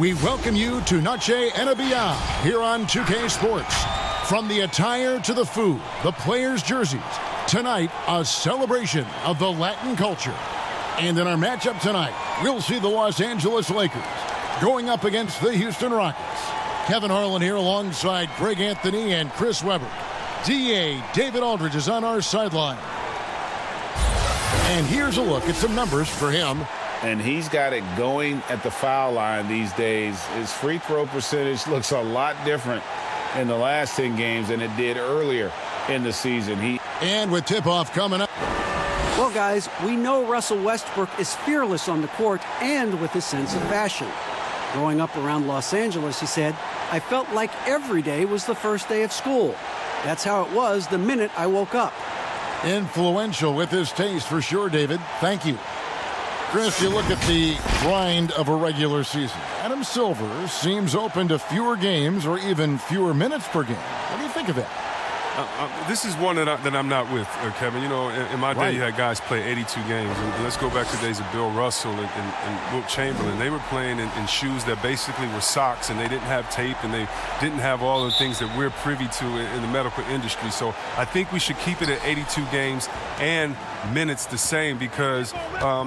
We welcome you to Noche and Beyond here on 2K Sports. From the attire to the food, the players' jerseys, tonight a celebration of the Latin culture. And in our matchup tonight, we'll see the Los Angeles Lakers going up against the Houston Rockets. Kevin Harlan here alongside Greg Anthony and Chris Webber. DA David Aldridge is on our sideline. And here's a look at some numbers for him. And he's got it going at the foul line these days. His free throw percentage looks a lot different in the last 10 games than it did earlier in the season. And with tip-off coming up. Well, guys, we know Russell Westbrook is fearless on the court and with his sense of fashion. Growing up around Los Angeles, he said, I felt like every day was the first day of school. That's how it was the minute I woke up. Influential with his taste for sure, David. Thank you. Chris, you look at the grind of a regular season. Adam Silver seems open to fewer games or even fewer minutes per game. What do you think of that? This is one that I'm not with, Kevin. You know, in my day, you had guys play 82 games. And let's go back to the days of Bill Russell and Wilt Chamberlain. They were playing in shoes that basically were socks, and they didn't have tape, and they didn't have all the things that we're privy to in the medical industry. So I think we should keep it at 82 games and minutes the same, because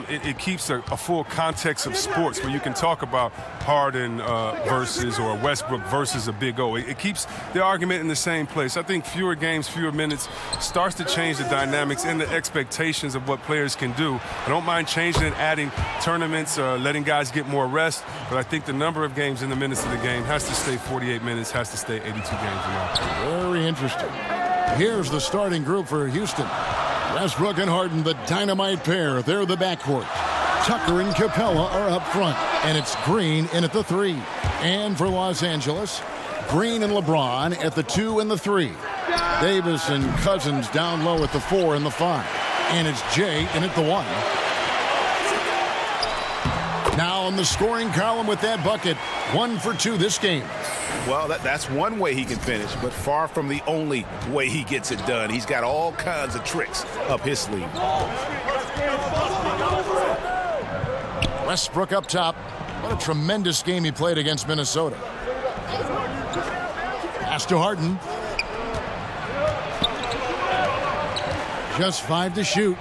it keeps a full context of sports where you can talk about Harden versus or Westbrook versus a Big O. It keeps the argument in the same place. I think fewer games, fewer minutes starts to change the dynamics and the expectations of what players can do. I don't mind changing and adding tournaments, letting guys get more rest, but I think the number of games and the minutes of the game has to stay 48 minutes, has to stay 82 games. Very interesting. Here's the starting group for Houston. Westbrook and Harden, the dynamite pair. They're the backcourt. Tucker and Capella are up front, and it's Green in at the 3. And for Los Angeles, Green and LeBron at the 2 and the 3. Davis and Cousins down low at the 4 and the 5. And it's Jay in at the 1. Now on the scoring column with that bucket, 1 for 2 this game. Well, that's one way he can finish, but far from the only way he gets it done. He's got all kinds of tricks up his sleeve. Westbrook up top. What a tremendous game he played against Minnesota. Pass to Harden. Just 5 to shoot.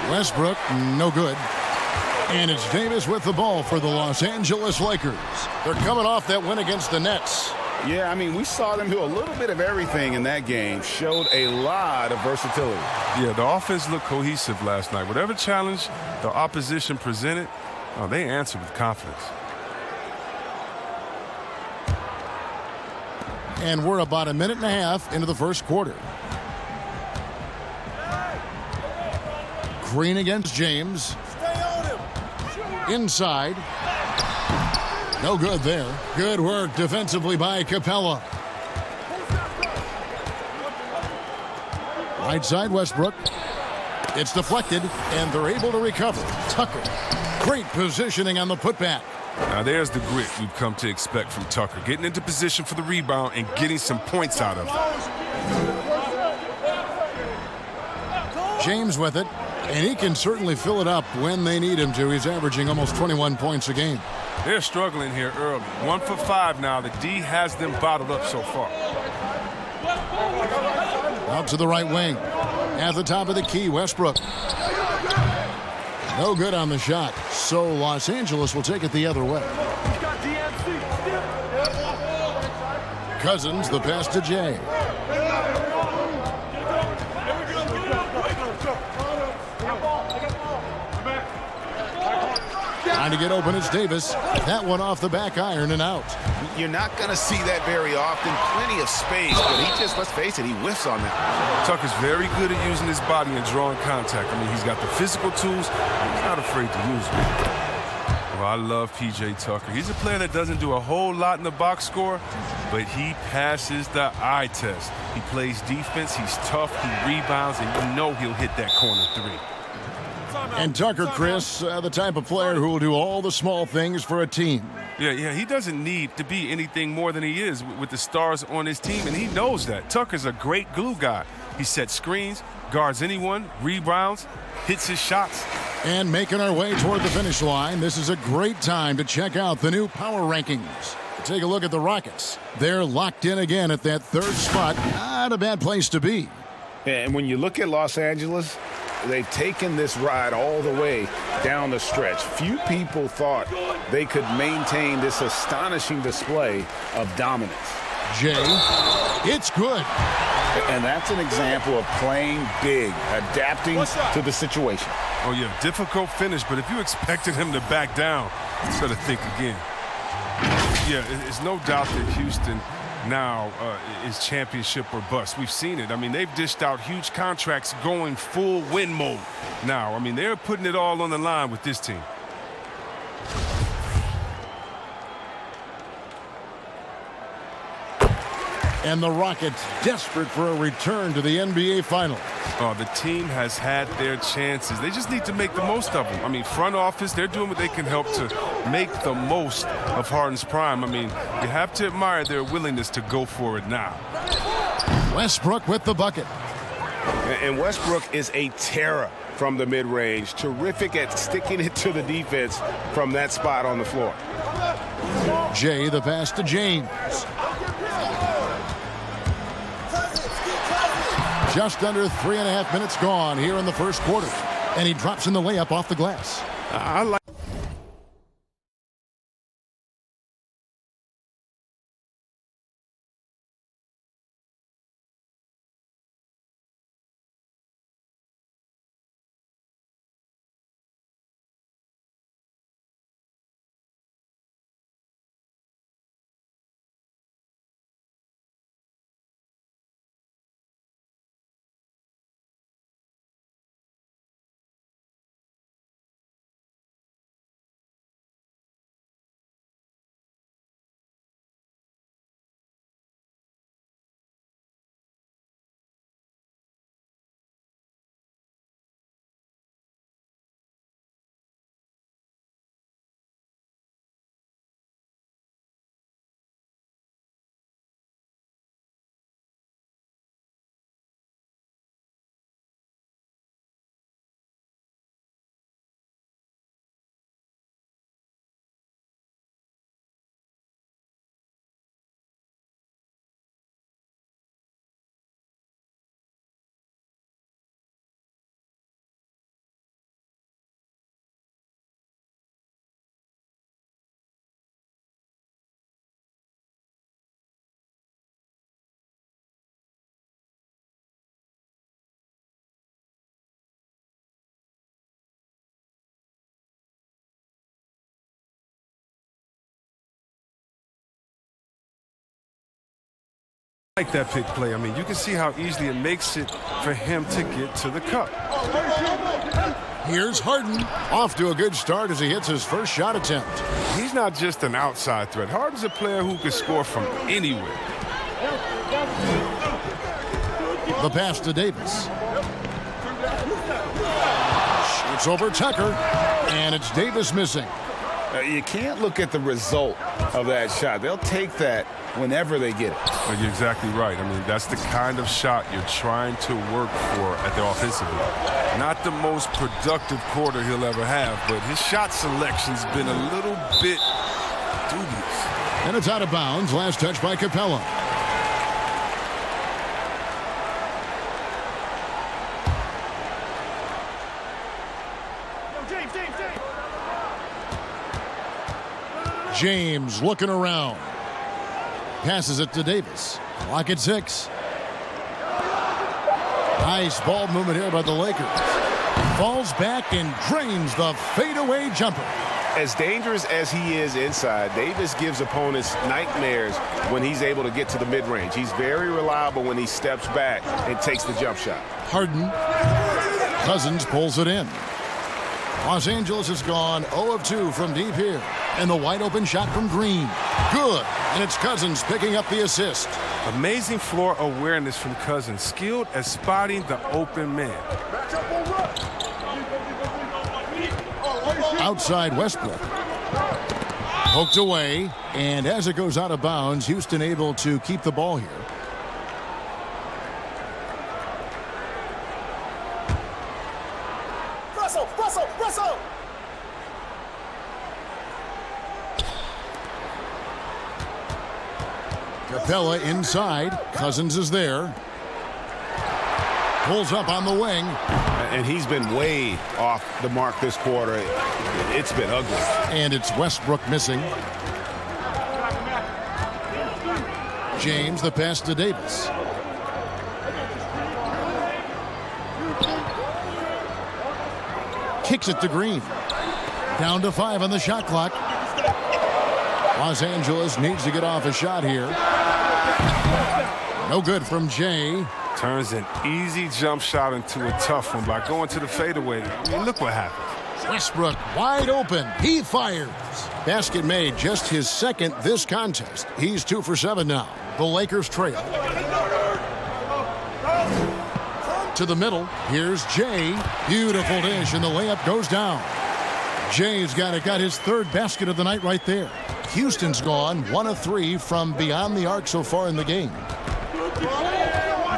Westbrook, no good. And it's Davis with the ball for the Los Angeles Lakers. They're coming off that win against the Nets. Yeah, I mean, we saw them do a little bit of everything in that game. Showed a lot of versatility. Yeah, the offense looked cohesive last night. Whatever challenge the opposition presented, they answered with confidence. And we're about a minute and a half into the first quarter. Green against James. Inside. No good there. Good work defensively by Capella. Right side Westbrook. It's deflected, and they're able to recover. Tucker. Great positioning on the putback. Now there's the grit we've come to expect from Tucker. Getting into position for the rebound and getting some points out of it. James with it. And he can certainly fill it up when they need him to. He's averaging almost 21 points a game. They're struggling here early. 1 for 5 now. The D has them bottled up so far. Out to the right wing. At the top of the key, Westbrook. No good on the shot. So Los Angeles will take it the other way. Cousins, the pass to Jay. Trying to get open, it's Davis. That one off the back iron and out. You're not going to see that very often. Plenty of space, but he just, let's face it, he whiffs on that. Tucker's very good at using his body and drawing contact. I mean, he's got the physical tools, and he's not afraid to use them. Well, I love P.J. Tucker. He's a player that doesn't do a whole lot in the box score, but he passes the eye test. He plays defense, he's tough, he rebounds, and you know he'll hit that corner 3. And Tucker, Chris, the type of player who will do all the small things for a team. Yeah, he doesn't need to be anything more than he is with the stars on his team, and he knows that. Tucker's a great glue guy. He sets screens, guards anyone, rebounds, hits his shots. And making our way toward the finish line, this is a great time to check out the new power rankings. Take a look at the Rockets. They're locked in again at that third spot. Not a bad place to be. And when you look at Los Angeles, they've taken this ride all the way down the stretch. Few people thought they could maintain this astonishing display of dominance. Jay, it's good. And that's an example of playing big, adapting to the situation. Oh, yeah, difficult finish, but if you expected him to back down, you got to think again. Yeah, it's no doubt that Houston now is championship or bust. We've seen it. I mean, they've dished out huge contracts going full win mode now. I mean, they're putting it all on the line with this team. And the Rockets desperate for a return to the NBA Finals. Oh, the team has had their chances. They just need to make the most of them. I mean, front office, they're doing what they can help to make the most of Harden's prime. I mean, you have to admire their willingness to go for it now. Westbrook with the bucket. And Westbrook is a terror from the mid-range. Terrific at sticking it to the defense from that spot on the floor. Jay, the pass to James. Just under 3.5 minutes gone here in the first quarter. And he drops in the layup off the glass. I like that pick play. I mean, you can see how easily it makes it for him to get to the cup. Here's Harden. Off to a good start as he hits his first shot attempt. He's not just an outside threat. Harden's a player who can score from anywhere. The pass to Davis. Shoots over Tucker. And it's Davis missing. You can't look at the result of that shot. They'll take that whenever they get it. Well, you're exactly right. I mean, that's the kind of shot you're trying to work for at the offensive end. Not the most productive quarter he'll ever have, but his shot selection's been a little bit dubious. And it's out of bounds. Last touch by Capella. James looking around. Passes it to Davis. Clock at 6. Nice ball movement here by the Lakers. Falls back and drains the fadeaway jumper. As dangerous as he is inside, Davis gives opponents nightmares when he's able to get to the mid-range. He's very reliable when he steps back and takes the jump shot. Harden. Cousins pulls it in. Los Angeles has gone 0 of 2 from deep here. And the wide open shot from Green. Good. And it's Cousins picking up the assist. Amazing floor awareness from Cousins. Skilled at spotting the open man. Outside Westbrook. Poked away. And as it goes out of bounds, Houston able to keep the ball here. Russell! Capella inside. Cousins is there. Pulls up on the wing. And he's been way off the mark this quarter. It's been ugly. And it's Westbrook missing. James, the pass to Davis. Kicks it to Green. Down to 5 on the shot clock. Los Angeles needs to get off a shot here. No good from Jay. Turns an easy jump shot into a tough one by going to the fadeaway. I mean, look what happened. Westbrook wide open. He fires. Basket made, just his second this contest. He's 2 for 7 now. The Lakers trail. To the middle. Here's Jay. Beautiful dish, and the layup goes down. Jay's got his third basket of the night right there. Houston's gone 1 of 3 from beyond the arc so far in the game.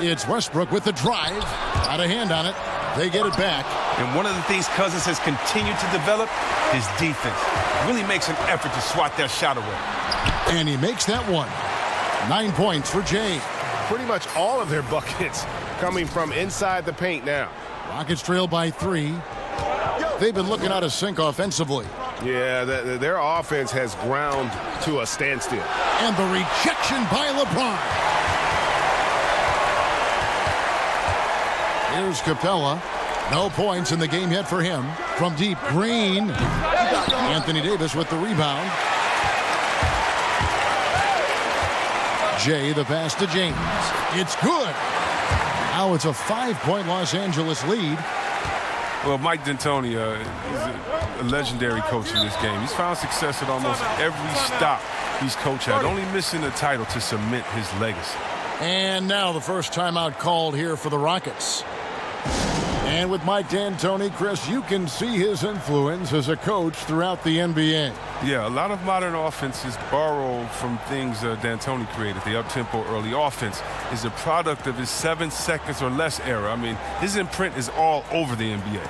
It's Westbrook with the drive. Got a hand on it. They get it back. And one of the things Cousins has continued to develop, his defense. Really makes an effort to swat that shot away. And he makes that one. 9 points for Jay. Pretty much all of their buckets coming from inside the paint now. Rockets trail by 3. They've been looking out of sync offensively. Yeah, their offense has ground to a standstill. And the rejection by LeBron. Here's Capella. No points in the game yet for him. From deep, Green. Anthony Davis with the rebound. Jay, the pass to James. It's good. Now it's a 5-point Los Angeles lead. Well, Mike D'Antoni is a legendary coach in this game. He's found success at almost every stop he's coached at, only missing the title to cement his legacy. And now the first timeout called here for the Rockets. And with Mike D'Antoni, Chris, you can see his influence as a coach throughout the NBA. Yeah, a lot of modern offenses borrow from things D'Antoni created. The up-tempo early offense is a product of his 7 seconds or less era. I mean, his imprint is all over the NBA.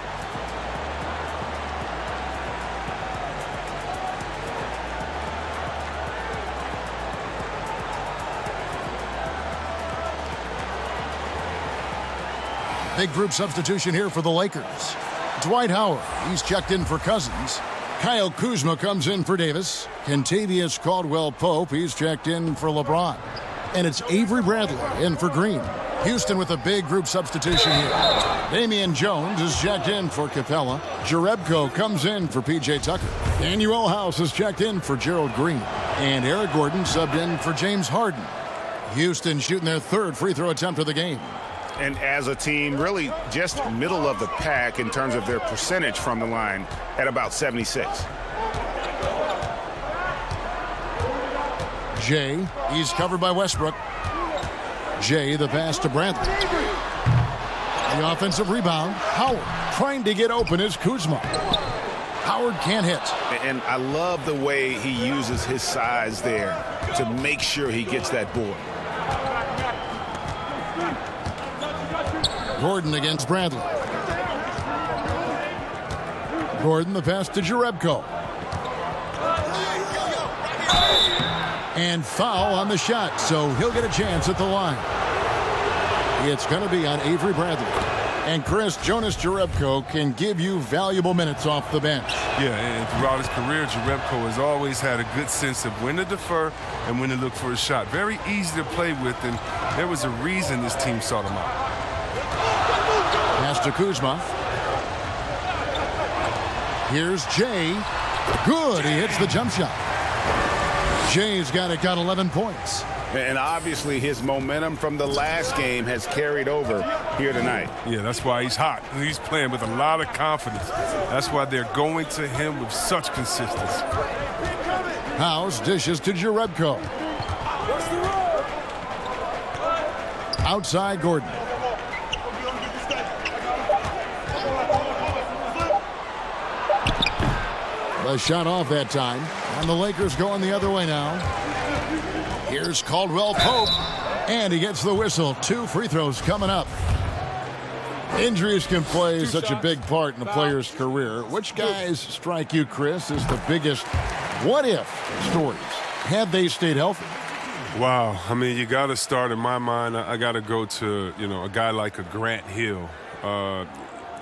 Big group substitution here for the Lakers. Dwight Howard, he's checked in for Cousins. Kyle Kuzma comes in for Davis. Kentavious Caldwell-Pope, he's checked in for LeBron. And it's Avery Bradley in for Green. Houston with a big group substitution here. Damian Jones is checked in for Capella. Jerebko comes in for P.J. Tucker. Daniel House is checked in for Gerald Green. And Eric Gordon subbed in for James Harden. Houston shooting their third free throw attempt of the game. And as a team, really just middle of the pack in terms of their percentage from the line at about 76. Jay, he's covered by Westbrook. Jay, the pass to Bradley. The offensive rebound. Howard trying to get open is Kuzma. Howard can't hit. And I love the way he uses his size there to make sure he gets that board. Gordon against Bradley. Gordon, the pass to Jerebko. And foul on the shot, so he'll get a chance at the line. It's going to be on Avery Bradley. And Chris, Jonas Jerebko can give you valuable minutes off the bench. Yeah, and throughout his career, Jerebko has always had a good sense of when to defer and when to look for a shot. Very easy to play with, and there was a reason this team sought him out. Pass to Kuzma. Here's Jay. Good, he hits the jump shot. Jay's got 11 points. And obviously his momentum from the last game has carried over here tonight. Yeah, that's why he's hot. He's playing with a lot of confidence. That's why they're going to him with such consistency. House dishes to Jerebko. Outside Gordon. The shot off that time. And the Lakers going the other way now. Here's Caldwell-Pope. And he gets the whistle. 2 free throws coming up. Injuries can play such a big part in a player's career. Which guys strike you, Chris, as the biggest what-if stories had they stayed healthy? Wow. I mean, you got to start, in my mind, I got to go to, a guy like a Grant Hill.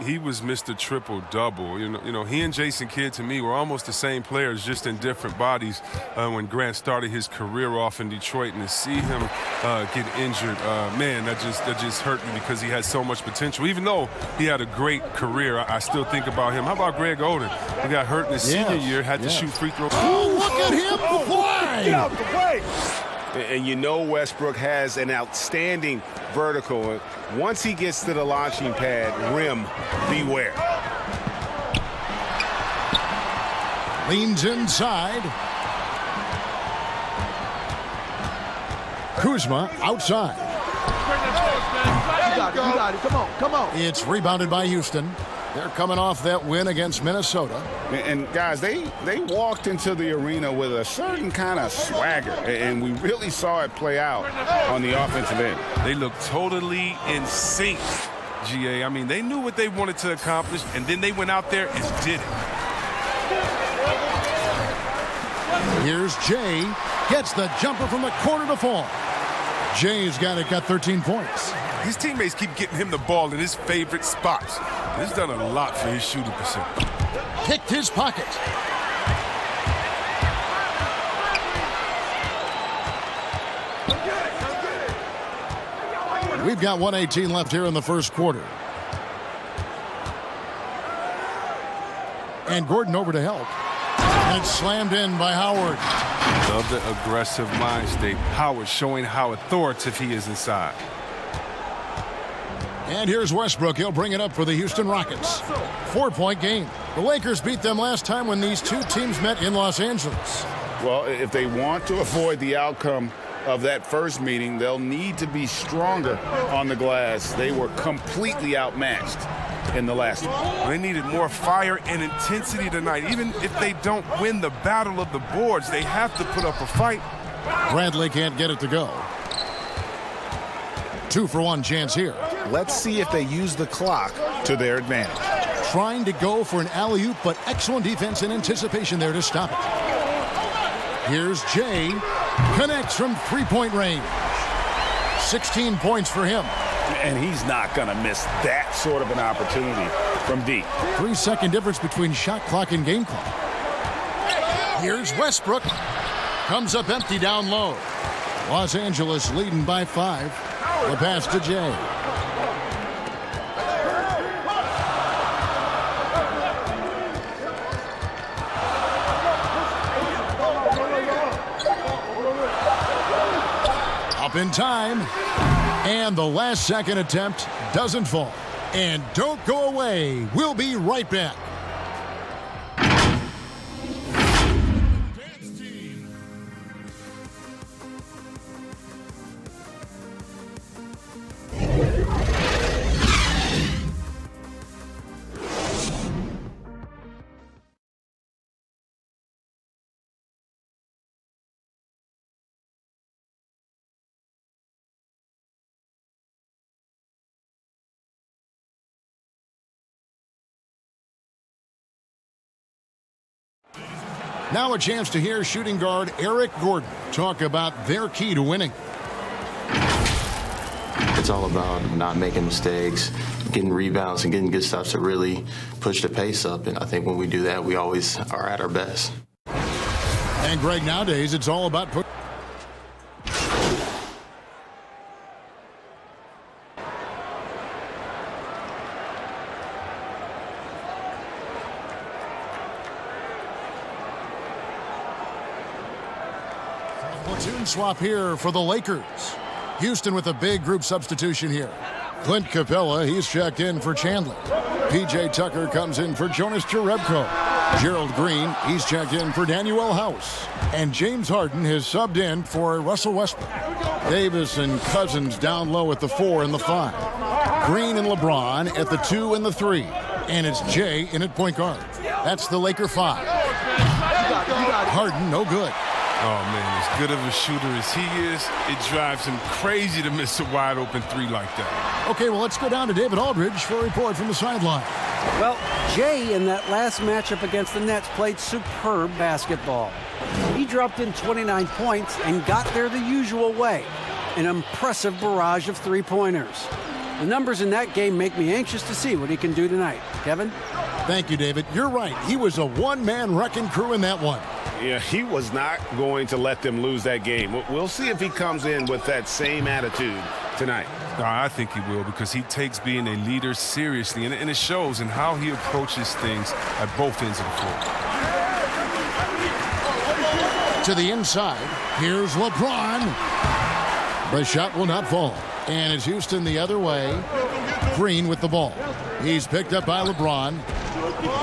He was Mr. Triple-Double. You know, he and Jason Kidd, to me, were almost the same players, just in different bodies when Grant started his career off in Detroit. And to see him get injured, man, that just hurt me because he had so much potential. Even though he had a great career, I still think about him. How about Greg Oden? He got hurt in his senior year, had to shoot free throws. Oh, look at him fly! Get out the way! And you know Westbrook has an outstanding vertical. Once he gets to the launching pad, rim, beware. Leans inside. Kuzma outside. You got it. Come on. It's rebounded by Houston. They're coming off that win against Minnesota. And guys, they walked into the arena with a certain kind of swagger, and we really saw it play out on the offensive end. They looked totally in sync, GA. I mean, they knew what they wanted to accomplish, and then they went out there and did it. Here's Jay. Gets the jumper from the corner to fall. Jay's got 13 points. His teammates keep getting him the ball in his favorite spots. This done a lot for his shooting percent. Picked his pocket. We've got 1:18 left here in the first quarter. And Gordon over to help. And slammed in by Howard. Love the aggressive mind state. Howard showing how authoritative he is inside. And here's Westbrook. He'll bring it up for the Houston Rockets. 4-point game. The Lakers beat them last time when these two teams met in Los Angeles. Well, if they want to avoid the outcome of that first meeting, they'll need to be stronger on the glass. They were completely outmatched in the last one. They needed more fire and intensity tonight. Even if they don't win the battle of the boards, they have to put up a fight. Bradley can't get it to go. 2-for-1 chance here. Let's see if they use the clock to their advantage. Trying to go for an alley-oop, but excellent defense and anticipation there to stop it. Here's Jay. Connects from three-point range. 16 points for him. And he's not going to miss that sort of an opportunity from deep. 3-second difference between shot clock and game clock. Here's Westbrook. Comes up empty down low. Los Angeles leading by 5. The pass to Jay. Up in time. And the last second attempt doesn't fall. And don't go away. We'll be right back. Now a chance to hear shooting guard Eric Gordon talk about their key to winning. It's all about not making mistakes, getting rebounds, and getting good stops to really push the pace up. And I think when we do that, we always are at our best. And Greg, nowadays, it's all about putting. Platoon swap here for the Lakers. Houston with a big group substitution here. Clint Capella, he's checked in for Chandler. P.J. Tucker comes in for Jonas Jerebko. Gerald Green, he's checked in for Daniel House. And James Harden has subbed in for Russell Westbrook. Davis and Cousins down low at the 4 and the 5. Green and LeBron at the 2 and the 3. And it's Jay in at point guard. That's the Laker 5. Harden, no good. Oh, man, as good of a shooter as he is, it drives him crazy to miss a wide-open three like that. Okay, well, let's go down to David Aldridge for a report from the sideline. Well, Jay in that last matchup against the Nets played superb basketball. He dropped in 29 points and got there the usual way, an impressive barrage of three-pointers. The numbers in that game make me anxious to see what he can do tonight. Kevin? Thank you, David. You're right. He was a one-man wrecking crew in that one. Yeah, he was not going to let them lose that game. We'll see if he comes in with that same attitude tonight. No, I think he will, because he takes being a leader seriously, and it shows in how he approaches things at both ends of the floor. To the inside, here's LeBron. The shot will not fall, and it's Houston the other way. Green with the ball. He's picked up by LeBron.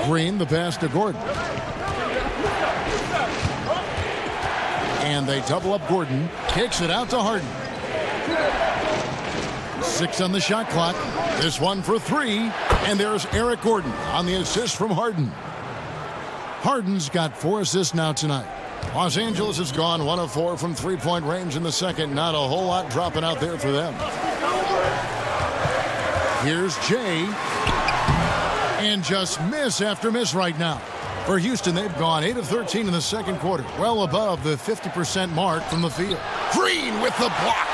Green, the pass to Gordon. And they double up Gordon. Kicks it out to Harden. 6 on the shot clock. This one for 3. And there's Eric Gordon on the assist from Harden. Harden's got 4 assists now tonight. Los Angeles has gone 1 of 4 from three-point range in the second. Not a whole lot dropping out there for them. Here's Jay. And just miss after miss right now. For Houston, they've gone 8 of 13 in the second quarter. Well above the 50% mark from the field. Green with the block.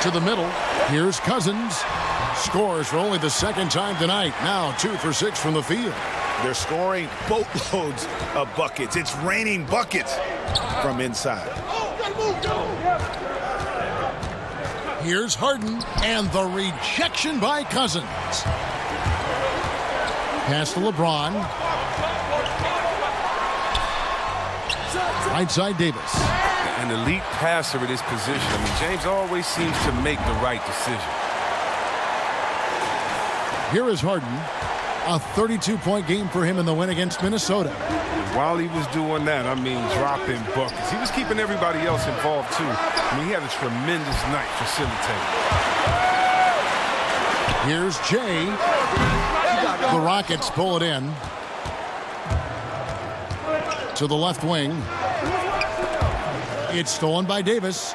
To the middle. Here's Cousins. Scores for only the second time tonight. Now 2 for 6 from the field. They're scoring boatloads of buckets. It's raining buckets from inside. Here's Harden, and the rejection by Cousins. Pass to LeBron. Right side Davis. An elite passer at his position. I mean, James always seems to make the right decision. Here is Harden. A 32-point game for him in the win against Minnesota. While he was doing that, I mean, dropping buckets. He was keeping everybody else involved, too. I mean, he had a tremendous night facilitating. Here's Jay. The Rockets pull it in. To the left wing. It's stolen by Davis.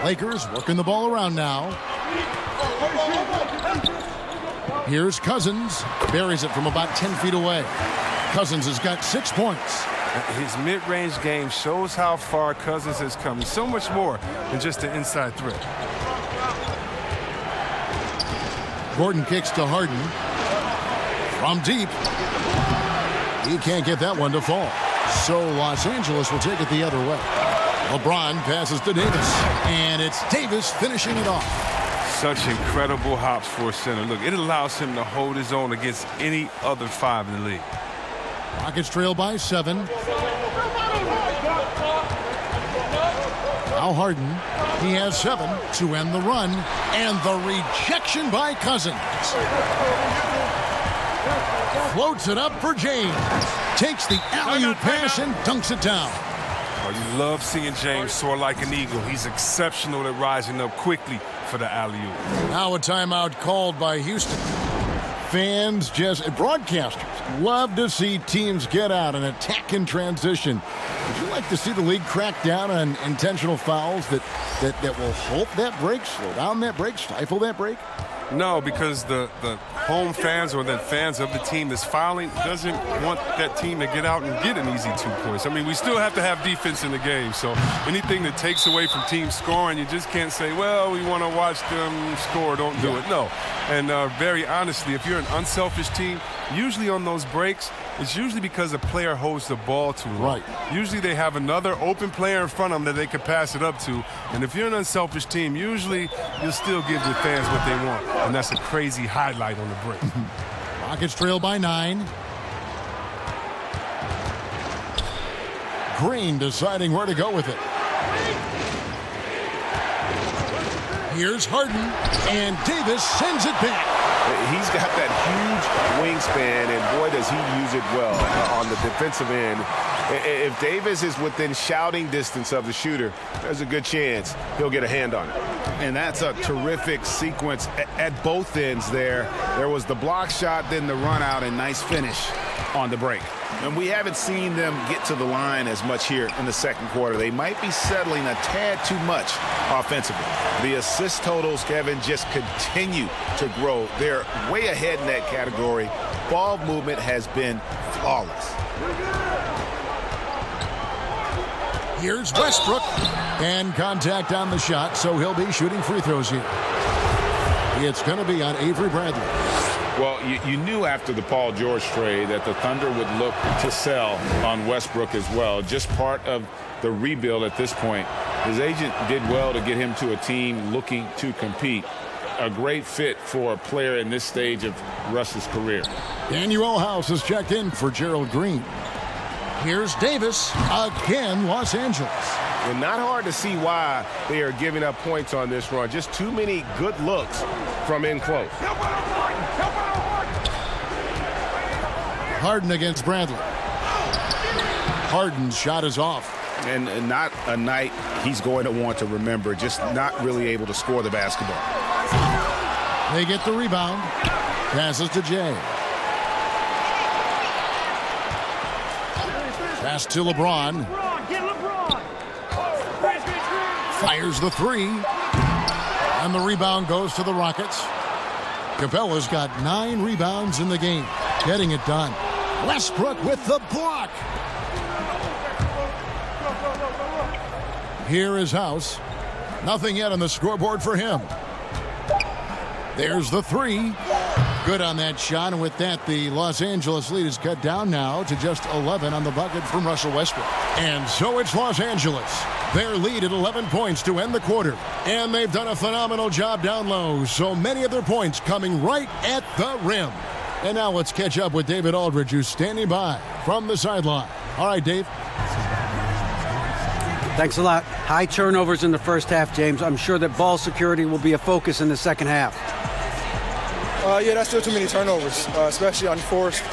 Lakers working the ball around now. Here's Cousins. Buries it from about 10 feet away. Cousins has got 6 points. His mid-range game shows how far Cousins has come. He's so much more than just an inside threat. Gordon kicks to Harden. From deep. He can't get that one to fall. So Los Angeles will take it the other way. LeBron passes to Davis. And it's Davis finishing it off. Such incredible hops for a center. Look, it allows him to hold his own against any other 5 in the league. Rockets trail by 7. Now Harden. He has 7 to end the run. And the rejection by Cousins. Floats it up for James. Takes the alley-oop pass and dunks it down. Oh, you love seeing James soar like an eagle. He's exceptional at rising up quickly for the alley-oop. Now a timeout called by Houston. Fans, broadcasters love to see teams get out and attack in transition. Would you like to see the league crack down on intentional fouls that will halt that break, slow down that break, stifle that break? No, because the home fans or the fans of the team that's fouling doesn't want that team to get out and get an easy 2 points. I mean, we still have to have defense in the game, so anything that takes away from teams scoring, you just can't say, well, we want to watch them score, don't do it. No. And very honestly, if you're an unselfish team, usually on those breaks, it's usually because a player holds the ball too long. Right. Usually they have another open player in front of them that they could pass it up to. And if you're an unselfish team, usually you'll still give the fans what they want. And that's a crazy highlight on the break. Rockets trail by 9. Green deciding where to go with it. Here's Harden, and Davis sends it back. He's got that huge wingspan, and boy, does he use it well on the defensive end. If Davis is within shouting distance of the shooter, there's a good chance he'll get a hand on it. And that's a terrific sequence at both ends there. There was the block shot, then the run out, and nice finish on the break. And we haven't seen them get to the line as much here in the second quarter. They might be settling a tad too much offensively. The assist totals, Kevin, just continue to grow. They're way ahead in that category. Ball movement has been flawless. Here's Westbrook. And contact on the shot, so he'll be shooting free throws here. It's going to be on Avery Bradley. Well, you knew after the Paul George trade that the Thunder would look to sell on Westbrook as well. Just part of the rebuild at this point. His agent did well to get him to a team looking to compete. A great fit for a player in this stage of Russ's career. Daniel House has checked in for Gerald Green. Here's Davis again, Los Angeles. Well, not hard to see why they are giving up points on this run. Just too many good looks from in close. Harden against Bradley. Harden's shot is off. And not a night he's going to want to remember, just not really able to score the basketball. They get the rebound. Passes to Jay. Pass to LeBron. Fires the three. And the rebound goes to the Rockets. Capella's got 9 rebounds in the game. Getting it done. Westbrook with the block. Here is House. Nothing yet on the scoreboard for him. There's the three. Good on that shot, and with that, the Los Angeles lead is cut down now to just 11 on the bucket from Russell Westbrook. And so it's Los Angeles. Their lead at 11 points to end the quarter. And they've done a phenomenal job down low, so many of their points coming right at the rim. And now let's catch up with David Aldridge, who's standing by from the sideline. All right, Dave. Thanks a lot. High turnovers in the first half, James. I'm sure that ball security will be a focus in the second half. Yeah, that's still too many turnovers, especially unforced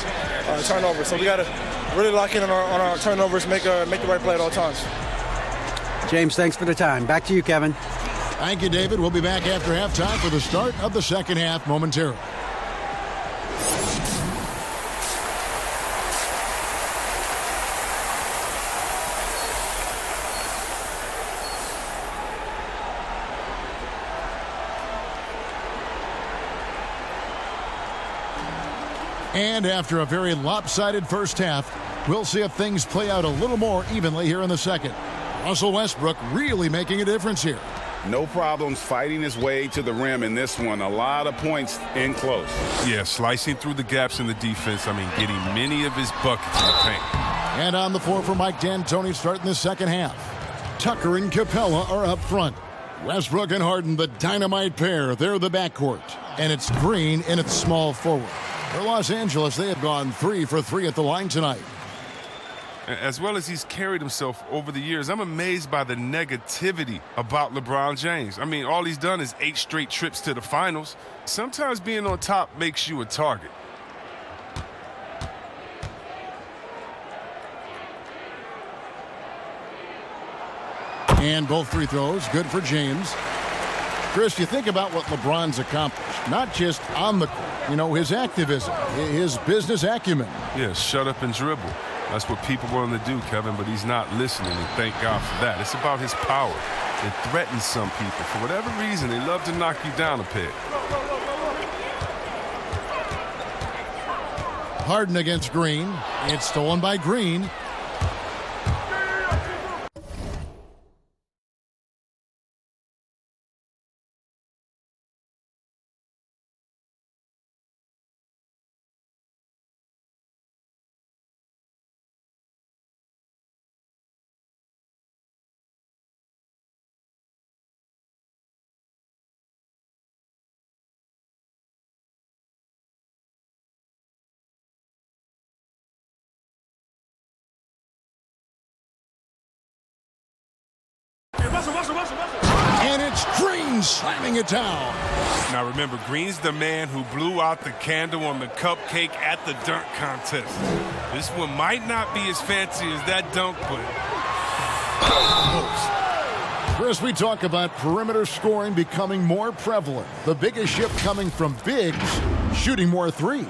turnovers. So we got to really lock in on our turnovers, make the right play at all times. James, thanks for the time. Back to you, Kevin. Thank you, David. We'll be back after halftime for the start of the second half momentarily. And after a very lopsided first half, we'll see if things play out a little more evenly here in the second. Russell Westbrook really making a difference here. No problems fighting his way to the rim in this one. A lot of points in close. Yeah, slicing through the gaps in the defense. I mean, getting many of his buckets in the paint. And on the floor for Mike D'Antoni starting the second half. Tucker and Capella are up front. Westbrook and Harden, the dynamite pair. They're the backcourt. And it's Green in its small forward. For Los Angeles, they have gone 3 for 3 at the line tonight. As well as he's carried himself over the years, I'm amazed by the negativity about LeBron James. I mean, all he's done is 8 straight trips to the finals. Sometimes being on top makes you a target. And both free throws, good for James. Chris, you think about what LeBron's accomplished, not just on the court, you know, his activism, his business acumen. Yeah, shut up and dribble. That's what people want him to do, Kevin, but he's not listening, and thank God for that. It's about his power. It threatens some people. For whatever reason, they love to knock you down a peg. Harden against Green. It's stolen by Green. And it's Green slamming it down. Now remember, Green's the man who blew out the candle on the cupcake at the dunk contest. This one might not be as fancy as that dunk, but... Chris, we talk about perimeter scoring becoming more prevalent. The biggest shift coming from bigs shooting more threes.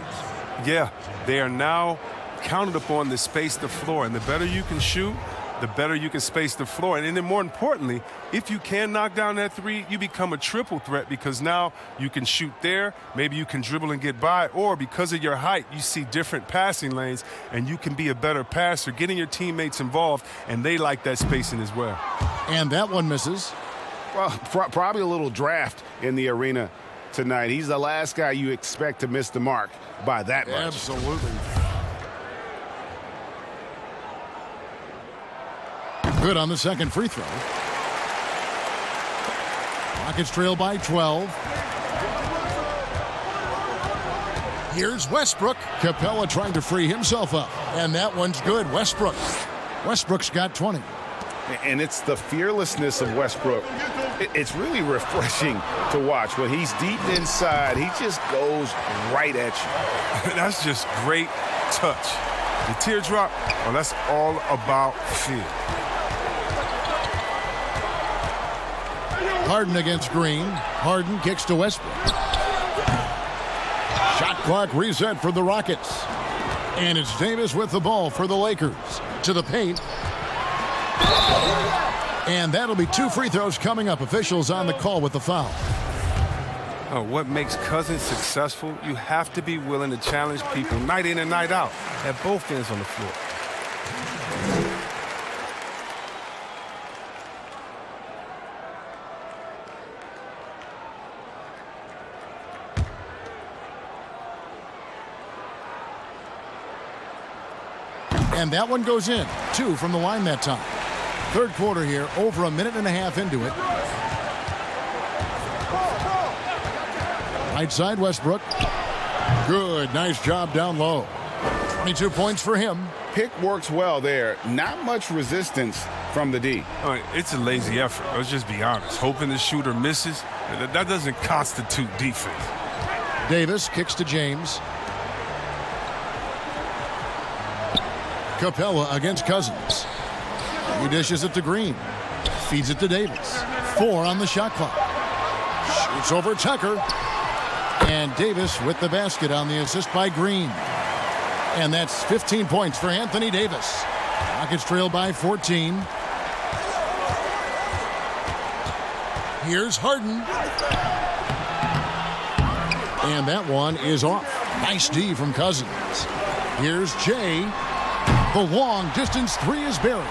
Yeah, they are now counted upon to space the floor. And the better you can shoot, the better you can space the floor. And then more importantly, if you can knock down that three, you become a triple threat because now you can shoot there, maybe you can dribble and get by, or because of your height, you see different passing lanes and you can be a better passer, getting your teammates involved, and they like that spacing as well. And that one misses. Well, probably a little draft in the arena tonight. He's the last guy you expect to miss the mark by that much. Absolutely. Good on the second free throw. Rockets trail by 12. Here's Westbrook. Capella trying to free himself up. And that one's good. Westbrook's got 20. And it's the fearlessness of Westbrook. It's really refreshing to watch. When he's deep inside, he just goes right at you. That's just great touch. The teardrop, well, that's all about fear. Harden against Green. Harden kicks to Westbrook. Shot clock reset for the Rockets. And it's Davis with the ball for the Lakers. To the paint. And that'll be 2 free throws coming up. Officials on the call with the foul. Oh, what makes Cousins successful? You have to be willing to challenge people night in and night out at both ends on the floor. And that one goes in. 2 from the line that time. Third quarter here, over a minute and a half into it. Right side, Westbrook. Good, nice job down low. 22 points for him. Pick works well there. Not much resistance from the D. It's a lazy effort. Let's just be honest. Hoping the shooter misses, that doesn't constitute defense. Davis kicks to James. Capella against Cousins. He dishes it to Green. Feeds it to Davis. 4 on the shot clock. Shoots over Tucker. And Davis with the basket on the assist by Green. And that's 15 points for Anthony Davis. Rockets trail by 14. Here's Harden. And that one is off. Nice D from Cousins. Here's Jay. The long distance 3 is buried.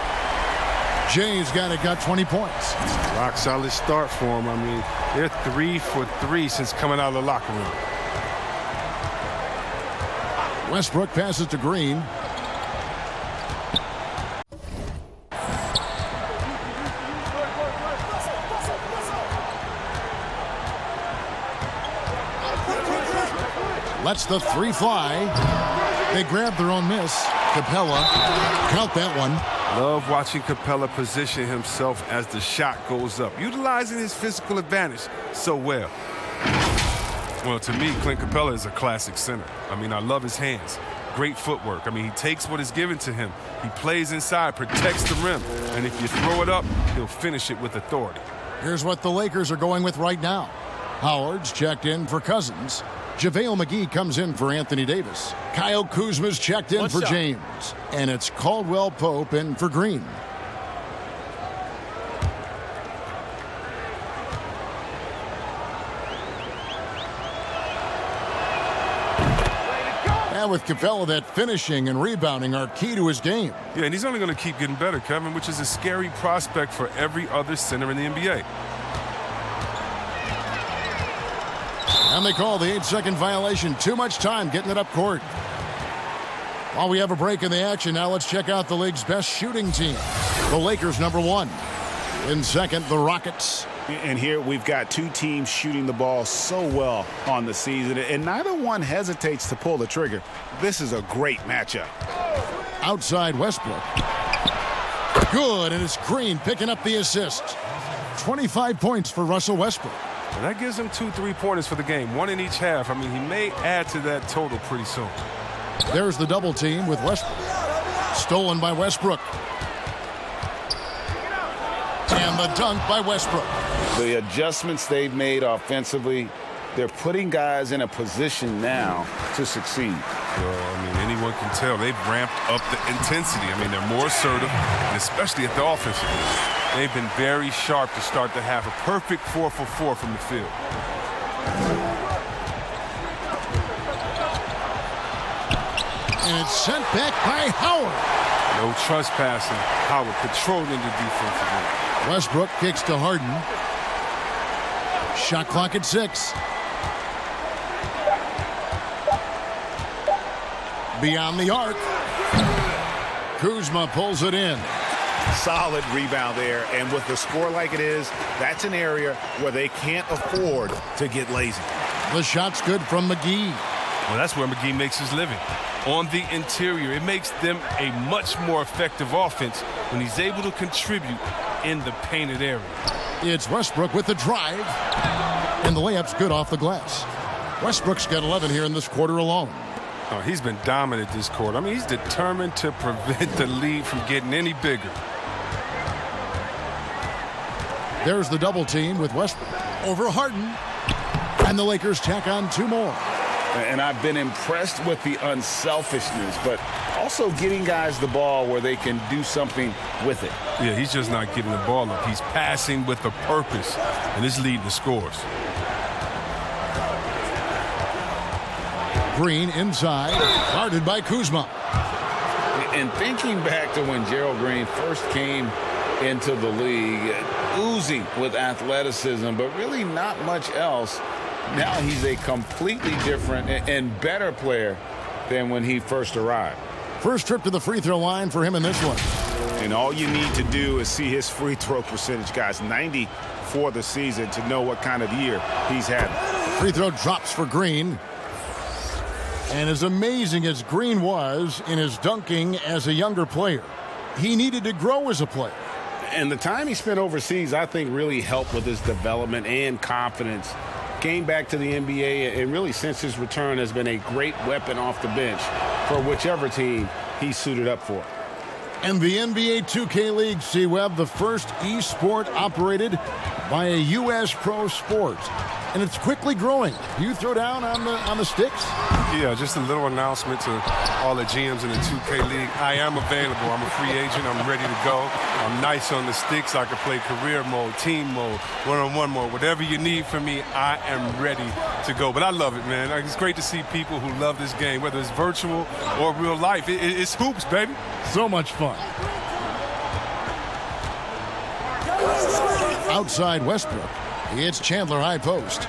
Jay's got 20 points. Rock solid start for him. I mean, they're 3 for 3 since coming out of the locker room. Westbrook passes to Green. Lets the 3 fly. They grab their own miss. Capella, count that one. Love watching Capella position himself as the shot goes up, utilizing his physical advantage so well. Well, to me, Clint Capella is a classic center. I mean, I love his hands. Great footwork. I mean, he takes what is given to him. He plays inside, protects the rim, and if you throw it up, he'll finish it with authority. Here's what the Lakers are going with right now. Howard's checked in for Cousins. JaVale McGee comes in for Anthony Davis. Kyle Kuzma's checked in for James. And it's Caldwell Pope in for Green. And with Capella, that finishing and rebounding are key to his game. Yeah, and he's only going to keep getting better, Kevin, which is a scary prospect for every other center in the NBA. And they call the 8-second violation. Too much time getting it up court. While we have a break in the action, now let's check out the league's best shooting team. The Lakers, number 1. In second, the Rockets. And here we've got 2 teams shooting the ball so well on the season, and neither one hesitates to pull the trigger. This is a great matchup. Outside Westbrook. Good, and it's Green picking up the assist. 25 points for Russell Westbrook. And that gives him 2 3-pointers for the game, 1 in each half. I mean, he may add to that total pretty soon. There's the double team with Westbrook. Stolen by Westbrook. And the dunk by Westbrook. The adjustments they've made offensively, they're putting guys in a position now to succeed. Well, I mean, anyone can tell they've ramped up the intensity. I mean, they're more assertive, and especially at the offensive end. They've been very sharp to start the half. A perfect 4 for 4 from the field. And it's sent back by Howard. No trespassing. Howard controlling the defensive end. Westbrook kicks to Harden. Shot clock at 6. Beyond the arc. Kuzma pulls it in. Solid rebound there, and with the score like it is, that's an area where they can't afford to get lazy. The shot's good from McGee. Well, that's where McGee makes his living. On the interior, it makes them a much more effective offense when he's able to contribute in the painted area. It's Westbrook with the drive, and the layup's good off the glass. Westbrook's got 11 here in this quarter alone. Oh, he's been dominant this quarter. I mean, he's determined to prevent the lead from getting any bigger. There's the double team with Westbrook over Harden, and the Lakers tack on 2 more. And I've been impressed with the unselfishness, but also getting guys the ball where they can do something with it. Yeah, he's just not getting the ball up. He's passing with a purpose, and it's leading to scores. Green inside, guarded by Kuzma. And thinking back to when Gerald Green first came into the league, oozing with athleticism, but really not much else. Now he's a completely different and better player than when he first arrived. First trip to the free throw line for him in this one. And all you need to do is see his free throw percentage, guys. 90 for the season to know what kind of year he's had. Free throw drops for Green. And as amazing as Green was in his dunking as a younger player, he needed to grow as a player. And the time he spent overseas, I think, really helped with his development and confidence. Came back to the NBA, and really since his return has been a great weapon off the bench for whichever team he's suited up for. And the NBA2K League, C-Web, the first e-sport operated by a U.S. pro sport. And it's quickly growing. You throw down on the sticks? Yeah, just a little announcement to all the GMs in the 2K League. I am available. I'm a free agent. I'm ready to go. I'm nice on the sticks. I can play career mode, team mode, one-on-one mode. Whatever you need from me, I am ready to go. But I love it, man. It's great to see people who love this game, whether it's virtual or real life. It's hoops, baby. So much fun. Outside Westbrook, it's Chandler high post.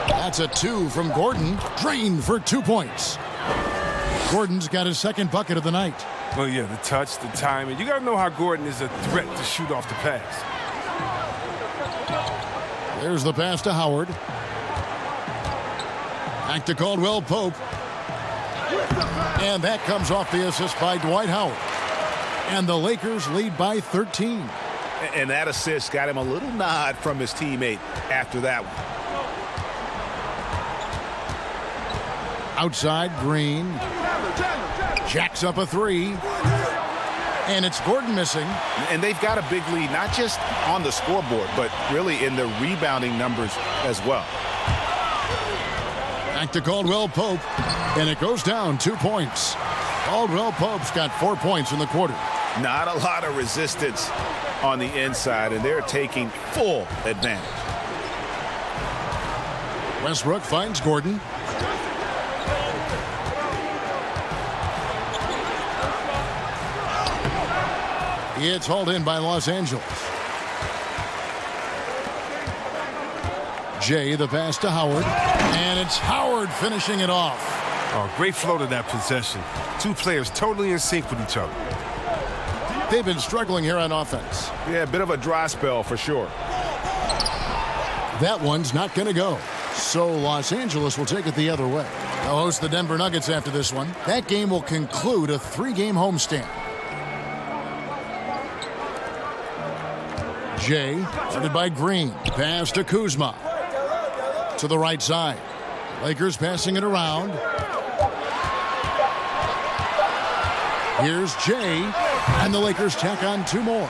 That's a 2 from Gordon, drained for 2 points. Gordon's got his second bucket of the night. Well, yeah, the touch, the timing. You got to know how Gordon is a threat to shoot off the pass. There's the pass to Howard. Back to Caldwell Pope. And that comes off the assist by Dwight Howard. And the Lakers lead by 13. And that assist got him a little nod from his teammate after that one. Outside, Green. Jacks up a 3. And it's Gordon missing. And they've got a big lead, not just on the scoreboard, but really in the rebounding numbers as well. Back to Caldwell Pope. And it goes down 2 points. Caldwell Pope's got 4 points in the quarter. Not a lot of resistance on the inside, and they're taking full advantage. Westbrook finds Gordon. It's hauled in by Los Angeles. Jay, the pass to Howard. And it's Howard finishing it off. Oh, great flow to that possession. 2 players totally in sync with each other. They've been struggling here on offense. Yeah, a bit of a dry spell for sure. That one's not going to go. So Los Angeles will take it the other way. They'll host the Denver Nuggets after this one. That game will conclude a 3-game homestand. Jay, guarded by Green. Pass to Kuzma. To the right side. Lakers passing it around. Here's Jay. And the Lakers tack on 2 more.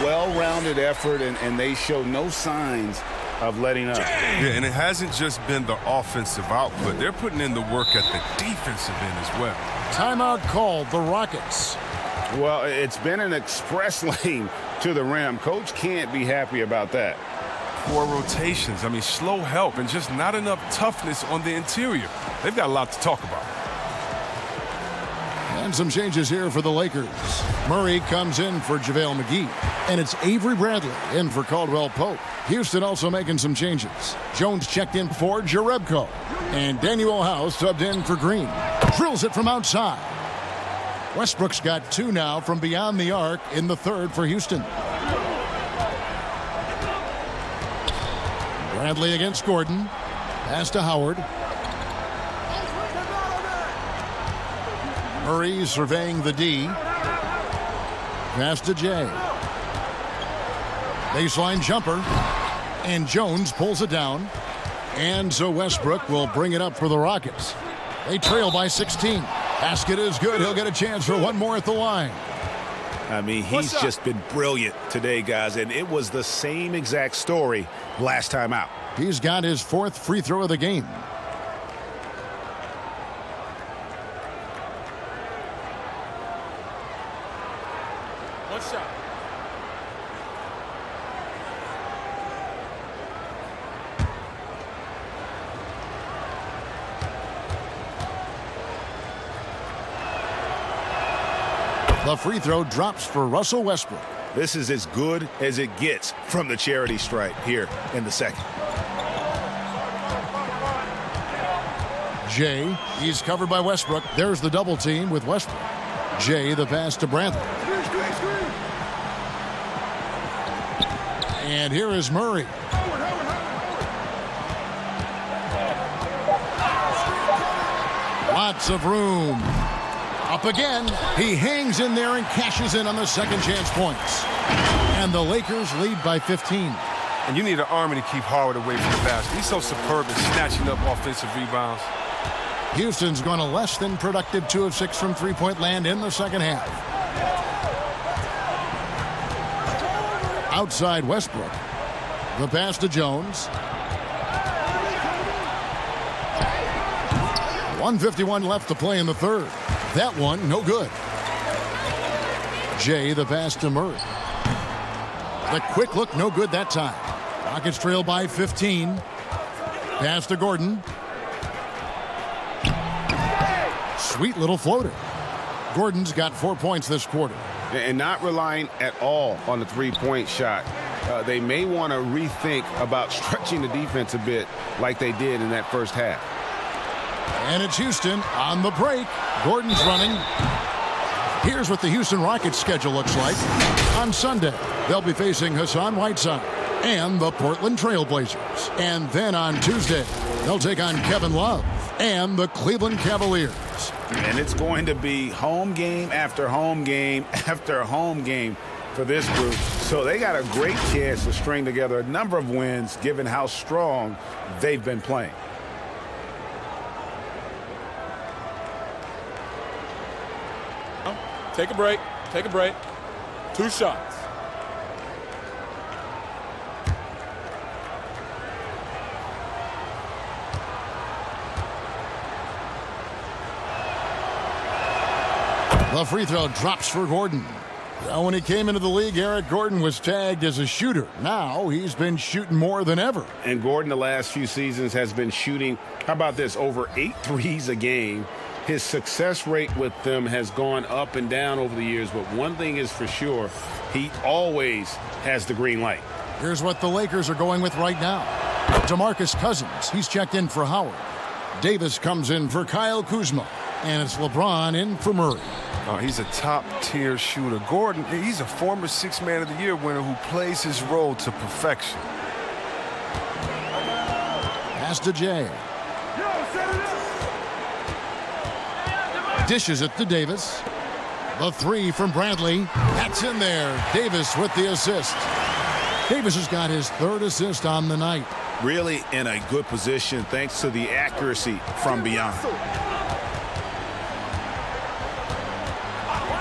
Well-rounded effort, and they show no signs of letting up. Yeah, and it hasn't just been the offensive output. They're putting in the work at the defensive end as well. Timeout called, the Rockets. Well, it's been an express lane to the rim. Coach can't be happy about that. Poor rotations. I mean, slow help and just not enough toughness on the interior. They've got a lot to talk about. And some changes here for the Lakers. Murray comes in for JaVale McGee. And it's Avery Bradley in for Caldwell Pope. Houston also making some changes. Jones checked in for Jerebko. And Daniel House subbed in for Green. Drills it from outside. Westbrook's got 2 now from beyond the arc in the third for Houston. Bradley against Gordon. Pass to Howard. Murray surveying the D. Pass to Jay. Baseline jumper. And Jones pulls it down. And so Westbrook will bring it up for the Rockets. They trail by 16. Basket is good. He'll get a chance for one more at the line. I mean, he's just been brilliant today, guys, and it was the same exact story last time out. He's got his 4th free throw of the game. One shot. The free throw drops for Russell Westbrook. This is as good as it gets from the charity stripe here in the second. Jay, he's covered by Westbrook. There's the double team with Westbrook. Jay, the pass to Bradley. And here is Murray. Lots of room. Up again. He hangs in there and cashes in on the second chance points. And the Lakers lead by 15. And you need an army to keep Howard away from the basket. He's so superb at snatching up offensive rebounds. Houston's gone a less than productive 2 of 6 from three-point land in the second half. Outside Westbrook. The pass to Jones. 1:51 left to play in the third. That one, no good. Jay, the pass to Murray. The quick look, no good that time. Rockets trail by 15. Pass to Gordon. Sweet little floater. Gordon's got 4 points this quarter. And not relying at all on the three-point shot. They may want to rethink about stretching the defense a bit like they did in that first half. And it's Houston on the break. Gordon's running. Here's what the Houston Rockets schedule looks like. On Sunday, they'll be facing Hassan Whiteside and the Portland Trail Blazers. And then on Tuesday, they'll take on Kevin Love and the Cleveland Cavaliers. And it's going to be home game after home game after home game for this group. So they got a great chance to string together a number of wins given how strong they've been playing. Take a break. Take a break. 2 shots. The free throw drops for Gordon. Well, when he came into the league, Eric Gordon was tagged as a shooter. Now he's been shooting more than ever. And Gordon the last few seasons has been shooting, how about this, over 8 threes a game. His success rate with them has gone up and down over the years, but one thing is for sure, he always has the green light. Here's what the Lakers are going with right now. DeMarcus Cousins, he's checked in for Howard. Davis comes in for Kyle Kuzma. And it's LeBron in for Murray. He's a top-tier shooter. Gordon, he's a former 6th Man of the Year winner who plays his role to perfection. Pass to Jay. Dishes it to Davis. The 3 from Bradley. That's in there. Davis with the assist. Davis has got his 3rd assist on the night. Really in a good position thanks to the accuracy from beyond.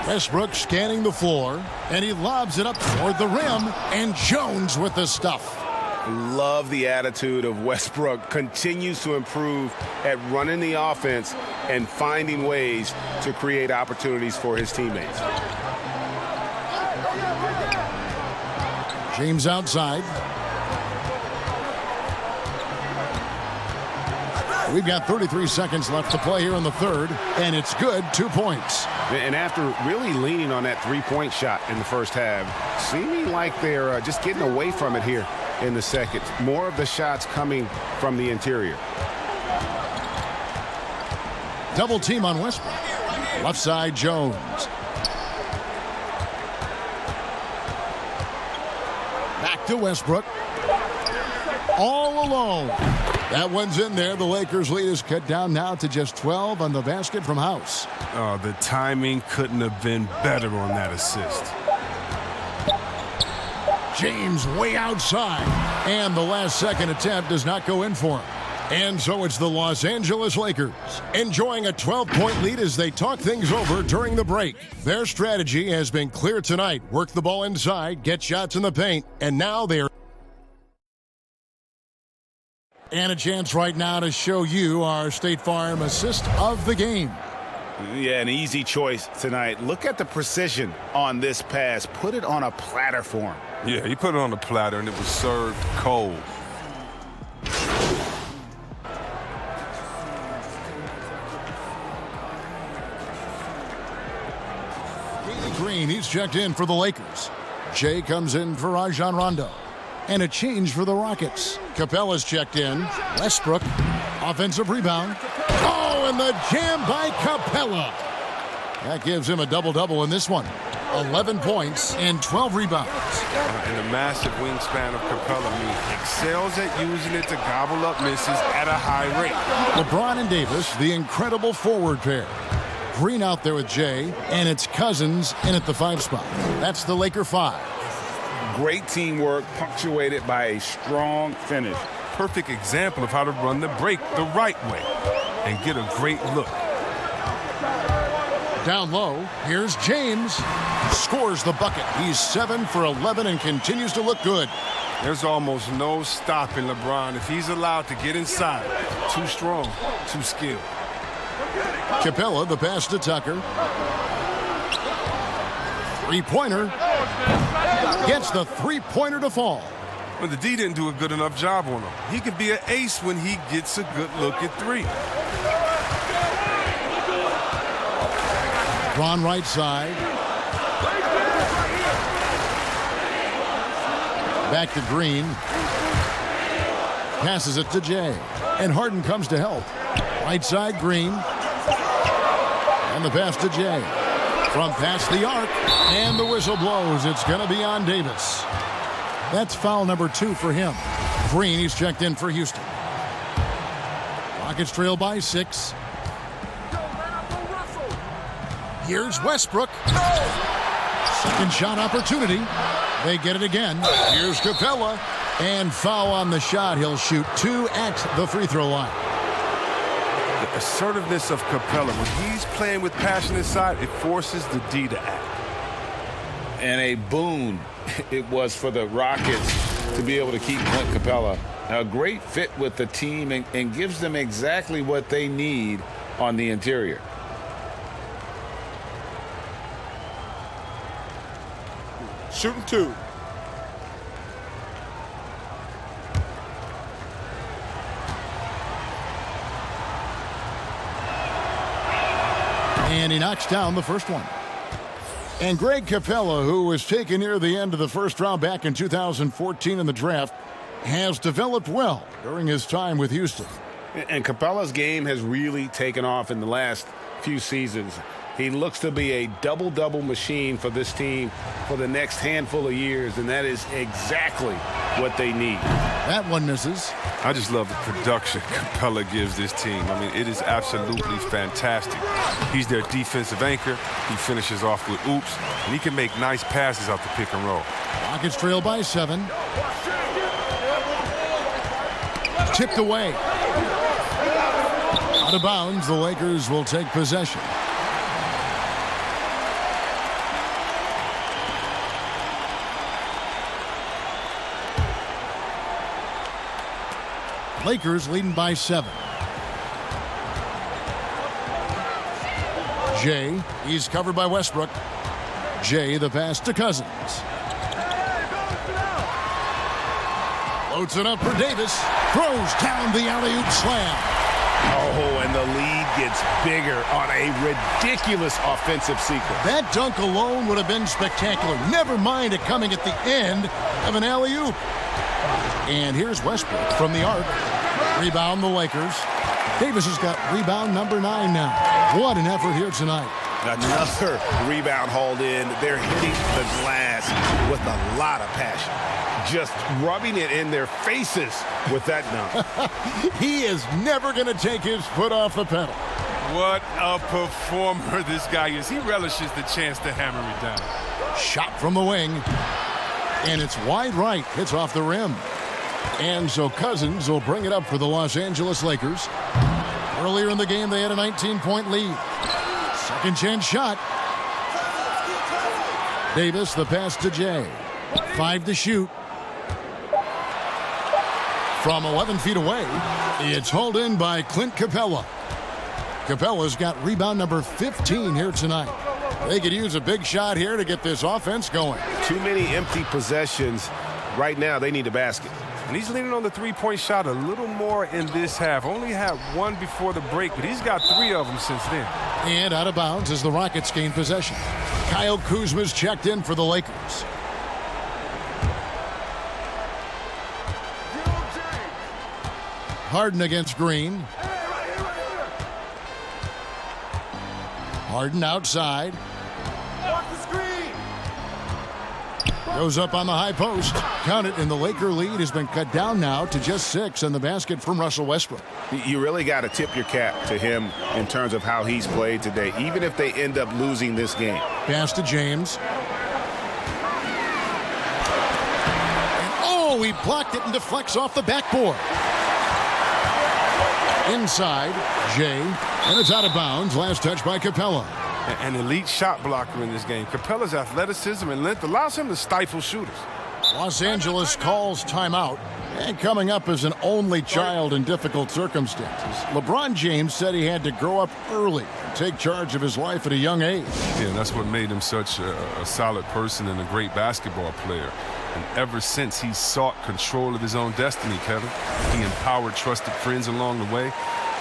Westbrook scanning the floor, and he lobs it up toward the rim, and Jones with the stuff. Love the attitude of Westbrook. Continues to improve at running the offense and finding ways to create opportunities for his teammates. James outside. We've got 33 seconds left to play here in the third, and it's good. 2 points. And after really leaning on that three-point shot in the first half, seeming like they're just getting away from it here in the second. More of the shots coming from the interior. Double team on Westbrook. Left side, Jones. Back to Westbrook. All alone. That one's in there. The Lakers' lead is cut down now to just 12 on the basket from House. Oh, the timing couldn't have been better on that assist. James way outside. And the last second attempt does not go in for him. And so it's the Los Angeles Lakers enjoying a 12-point lead as they talk things over during the break. Their strategy has been clear tonight. Work the ball inside, get shots in the paint, and now they're and a chance right now to show you our State Farm assist of the game. Yeah, an easy choice tonight. Look at the precision on this pass. Put it on a platter for him. Yeah, he put it on the platter, and it was served cold. Green, he's checked in for the Lakers. Jay comes in for Rajon Rondo. And a change for the Rockets. Capella's checked in. Westbrook, offensive rebound. Oh, and the jam by Capella. That gives him a double-double in this one. 11 points and 12 rebounds. And the massive wingspan of Capella excels at using it to gobble up misses at a high rate. LeBron and Davis, the incredible forward pair. Green out there with Jay, and it's Cousins in at the 5 spot. That's the Laker 5. Great teamwork punctuated by a strong finish. Perfect example of how to run the break the right way and get a great look. Down low, here's James. Scores the bucket. He's 7 for 11 and continues to look good. There's almost no stopping LeBron if he's allowed to get inside. Too strong, too skilled. Capella, the pass to Tucker. Three-pointer. Gets the three-pointer to fall. But the D didn't do a good enough job on him. He could be an ace when he gets a good look at 3. Ron right side. Back to Green. Passes it to Jay. And Harden comes to help. Right side, Green. And the pass to Jay. From past the arc. And the whistle blows. It's going to be on Davis. That's foul number 2 for him. Green, he's checked in for Houston. Rockets trail by 6. Here's Westbrook. Second shot opportunity. They get it again. Here's Capella. And foul on the shot. He'll shoot 2 at the free throw line. The assertiveness of Capella, when he's playing with passion inside, it forces the D to act. And a boon it was for the Rockets to be able to keep Clint Capella. A great fit with the team and gives them exactly what they need on the interior. Shooting 2. And he knocks down the first one. And Greg Capella, who was taken near the end of the first round back in 2014 in the draft, has developed well during his time with Houston. And Capella's game has really taken off in the last few seasons. He looks to be a double-double machine for this team for the next handful of years, and that is exactly what they need. That one misses. I just love the production Capella gives this team. I mean, it is absolutely fantastic. He's their defensive anchor. He finishes off with oops, and he can make nice passes out the pick and roll. Rockets trail by 7. Tipped away. Out of bounds, the Lakers will take possession. Lakers leading by 7. Jay, he's covered by Westbrook. Jay, the pass to Cousins. Loads it up for Davis. Throws down the alley-oop slam. Oh, and the lead gets bigger on a ridiculous offensive sequence. That dunk alone would have been spectacular. Never mind it coming at the end of an alley-oop. And here's Westbrook from the arc. Rebound the Lakers. Davis has got rebound number 9 now. What an effort here tonight. Another rebound hauled in. They're hitting the glass with a lot of passion. Just rubbing it in their faces with that dunk. He is never going to take his foot off the pedal. What a performer this guy is. He relishes the chance to hammer it down. Shot from the wing. And it's wide right. Hits off the rim. And so Cousins will bring it up for the Los Angeles Lakers. Earlier in the game, they had a 19-point lead. Second chance shot. Davis, the pass to Jay. 5 to shoot. From 11 feet away, it's hauled in by Clint Capella. Capella's got rebound number 15 here tonight. They could use a big shot here to get this offense going. Too many empty possessions. Right now, they need a basket. And he's leaning on the three-point shot a little more in this half. Only had 1 before the break, but he's got 3 of them since then. And out of bounds as the Rockets gain possession. Kyle Kuzma's checked in for the Lakers. Harden against Green. Harden outside. Goes up on the high post. Count it, and the Laker lead has been cut down now to just 6 on the basket from Russell Westbrook. You really got to tip your cap to him in terms of how he's played today, even if they end up losing this game. Pass to James. And oh, he blocked it and deflects off the backboard. Inside, Jay, and it's out of bounds. Last touch by Capella. An elite shot blocker in this game. Capella's athleticism and length allows him to stifle shooters. Los Angeles calls timeout. And coming up as an only child in difficult circumstances, LeBron James said he had to grow up early and take charge of his life at a young age. Yeah, and that's what made him such a solid person and a great basketball player. And ever since he sought control of his own destiny, Kevin, he empowered trusted friends along the way.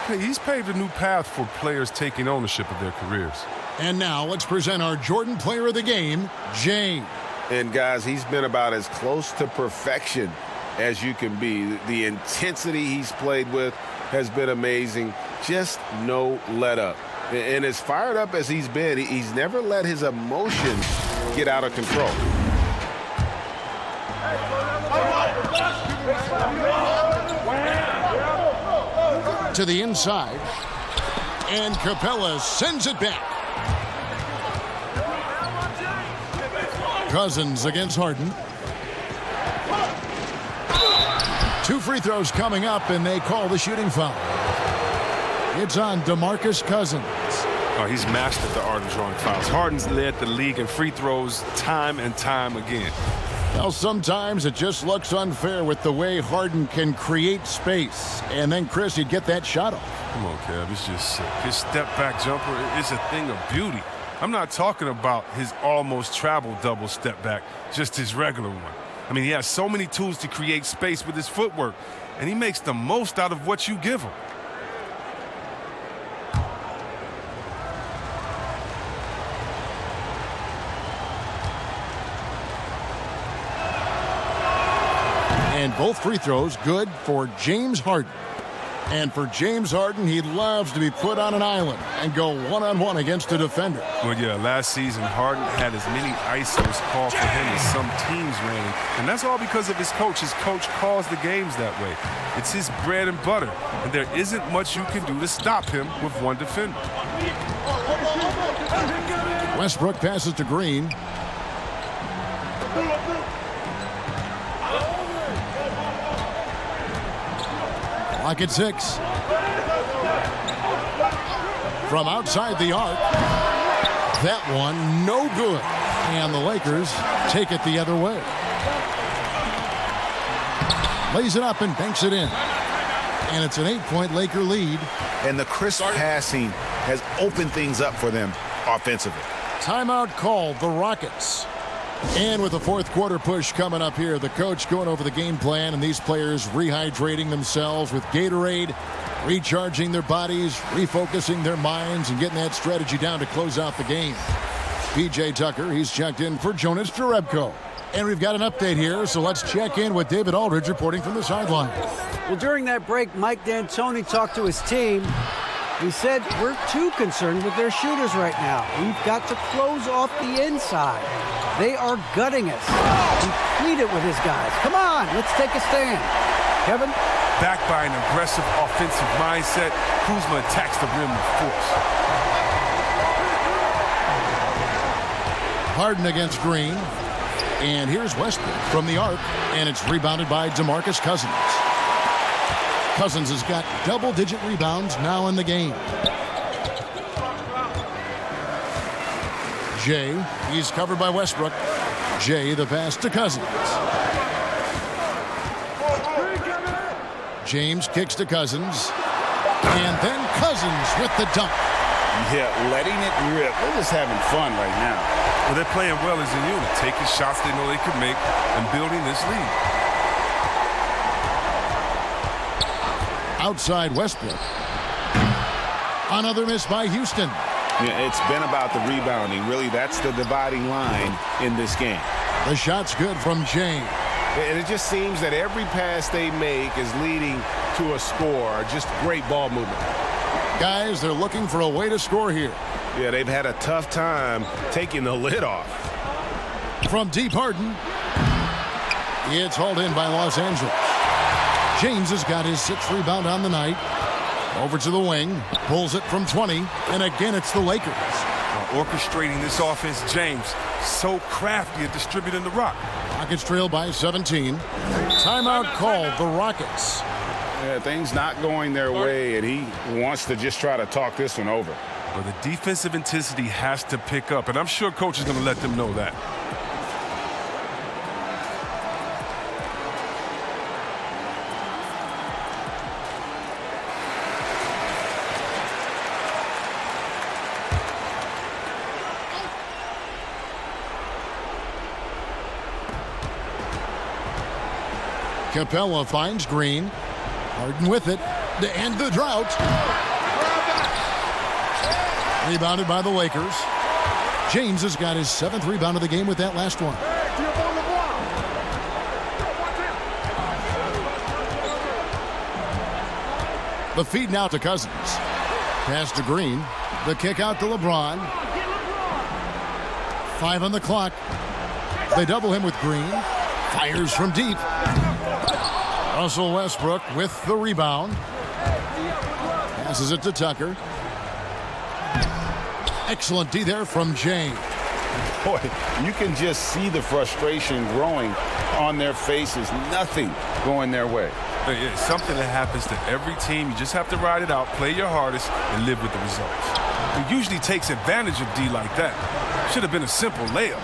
Hey, he's paved a new path for players taking ownership of their careers. And now let's present our Jordan Player of the Game, Jay. And guys, he's been about as close to perfection as you can be. The intensity he's played with has been amazing. Just no let up. And as fired up as he's been, he's never let his emotions get out of control. To the inside. And Capella sends it back. Cousins against Harden. 2 free throws coming up, and they call the shooting foul. It's on DeMarcus Cousins. Oh, he's mastered the art of drawing fouls. Harden's led the league in free throws time and time again. Well, sometimes it just looks unfair with the way Harden can create space. And then, Chris, he'd get that shot off. Come on, Kev. It's just sick. His step-back jumper is a thing of beauty. I'm not talking about his almost travel double step back, just his regular one. I mean, he has so many tools to create space with his footwork, and he makes the most out of what you give him. And both free throws good for James Harden. And for James Harden, he loves to be put on an island and go one-on-one against a defender. Well, yeah, last season, Harden had as many ISOs called for him as some teams ran. And that's all because of his coach. His coach calls the games that way. It's his bread and butter. And there isn't much you can do to stop him with one defender. Westbrook passes to Green. Clock at 6. From outside the arc. That one no good. And the Lakers take it the other way. Lays it up and banks it in. And it's an 8-point Laker lead. And the crisp passing has opened things up for them offensively. Timeout called, the Rockets. And with the fourth quarter push coming up here, the coach going over the game plan and these players rehydrating themselves with Gatorade, recharging their bodies, refocusing their minds, and getting that strategy down to close out the game. P.J. Tucker, he's checked in for Jonas Jerebko. And we've got an update here, so let's check in with David Aldridge reporting from the sideline. Well, during that break, Mike D'Antoni talked to his team. He said, we're too concerned with their shooters right now. We've got to close off the inside. They are gutting us. He pleaded with his guys. Come on, let's take a stand. Kevin? Backed by an aggressive offensive mindset, Kuzma attacks the rim with force. Harden against Green. And here's Westbrook from the arc. And it's rebounded by DeMarcus Cousins. Cousins has got double-digit rebounds now in the game. Jay, he's covered by Westbrook. Jay, the pass to Cousins. James kicks to Cousins. And then Cousins with the dunk. Yeah, letting it rip. They're just having fun right now. Well, they're playing well as a unit, taking shots they know they could make and building this lead. Outside Westbrook. Another miss by Houston. Yeah, it's been about the rebounding. Really, that's the dividing line in this game. The shot's good from James. And it just seems that every pass they make is leading to a score. Just great ball movement. Guys, they're looking for a way to score here. Yeah, they've had a tough time taking the lid off. From deep, Harden. It's hauled in by Los Angeles. James has got his 6th rebound on the night. Over to the wing. Pulls it from 20. And again, it's the Lakers. Orchestrating this offense, James, so crafty at distributing the rock. Rockets trail by 17. Timeout called, the Rockets. Yeah, things not going their way, and he wants to just try to talk this one over. Well, the defensive intensity has to pick up, and I'm sure coach is going to let them know that. Capella finds Green. Harden with it to end the drought. Rebounded by the Lakers. James has got his 7th rebound of the game with that last one. The feed now to Cousins. Pass to Green. The kick out to LeBron. 5 on the clock. They double him with Green. Fires from deep. Russell Westbrook with the rebound. Passes it to Tucker. Excellent D there from James. Boy, you can just see the frustration growing on their faces. Nothing going their way. It's something that happens to every team. You just have to ride it out, play your hardest, and live with the results. It usually takes advantage of D like that. Should have been a simple layup.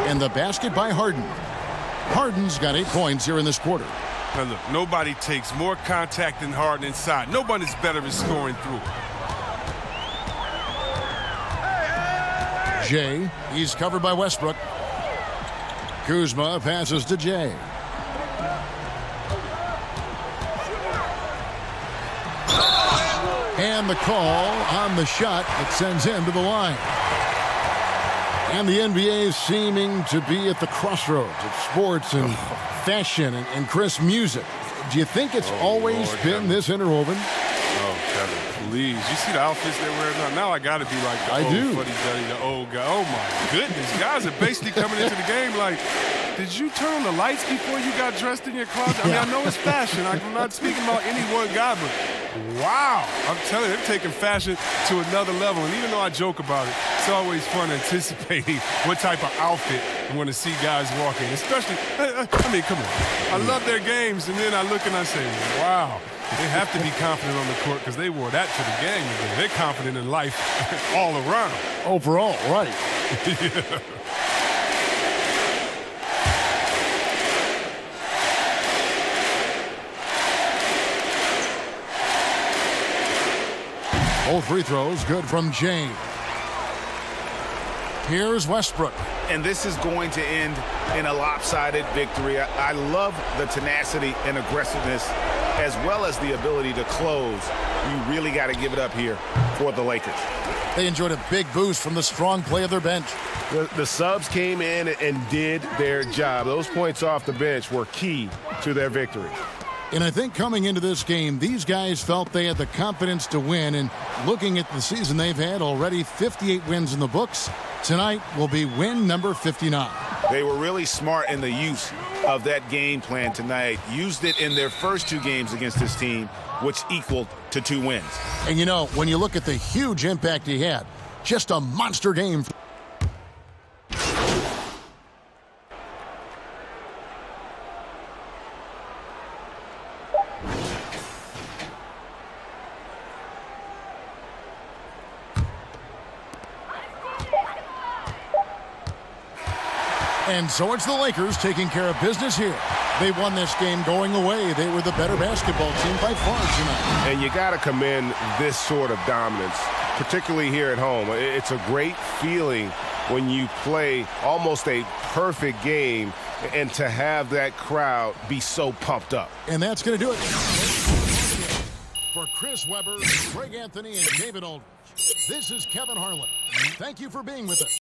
And the basket by Harden. Harden's got 8 points here in this quarter. Now look, nobody takes more contact than Harden inside. Nobody's better at scoring through. Jay, he's covered by Westbrook. Kuzma passes to Jay. And the call on the shot that sends him to the line. And the NBA is seeming to be at the crossroads of sports and fashion and crisp music. Do you think it's always been this interwoven? Oh, Kevin, please. You see the outfits they're wearing now? Now I got to be like the old fuddy-duddy, the old guy. Oh, my goodness. Guys are basically coming into the game like, did you turn on the lights before you got dressed in your closet? I mean, I know it's fashion. I'm not speaking about any one guy, but wow. I'm telling you, they're taking fashion to another level. And even though I joke about it, it's always fun anticipating what type of outfit you want to see guys walking. Especially, I mean, come on. I love their games, and then I look and I say, wow. They have to be confident on the court because they wore that to the game. They're confident in life all around. Overall, right. Yeah. Both free throws good from James. Here's Westbrook. And this is going to end in a lopsided victory. I love the tenacity and aggressiveness as well as the ability to close. You really got to give it up here for the Lakers. They enjoyed a big boost from the strong play of their bench. The subs came in and did their job. Those points off the bench were key to their victory. And I think coming into this game, these guys felt they had the confidence to win. And looking at the season they've had, already 58 wins in the books. Tonight will be win number 59. They were really smart in the use of that game plan tonight. Used it in their first 2 games against this team, which equaled to 2 wins. And you know, when you look at the huge impact he had, just a monster game. And so it's the Lakers taking care of business here. They won this game going away. They were the better basketball team by far tonight. And you got to commend this sort of dominance, particularly here at home. It's a great feeling when you play almost a perfect game and to have that crowd be so pumped up. And that's going to do it. For Chris Webber, Greg Anthony, and David Aldridge, this is Kevin Harlan. Thank you for being with us.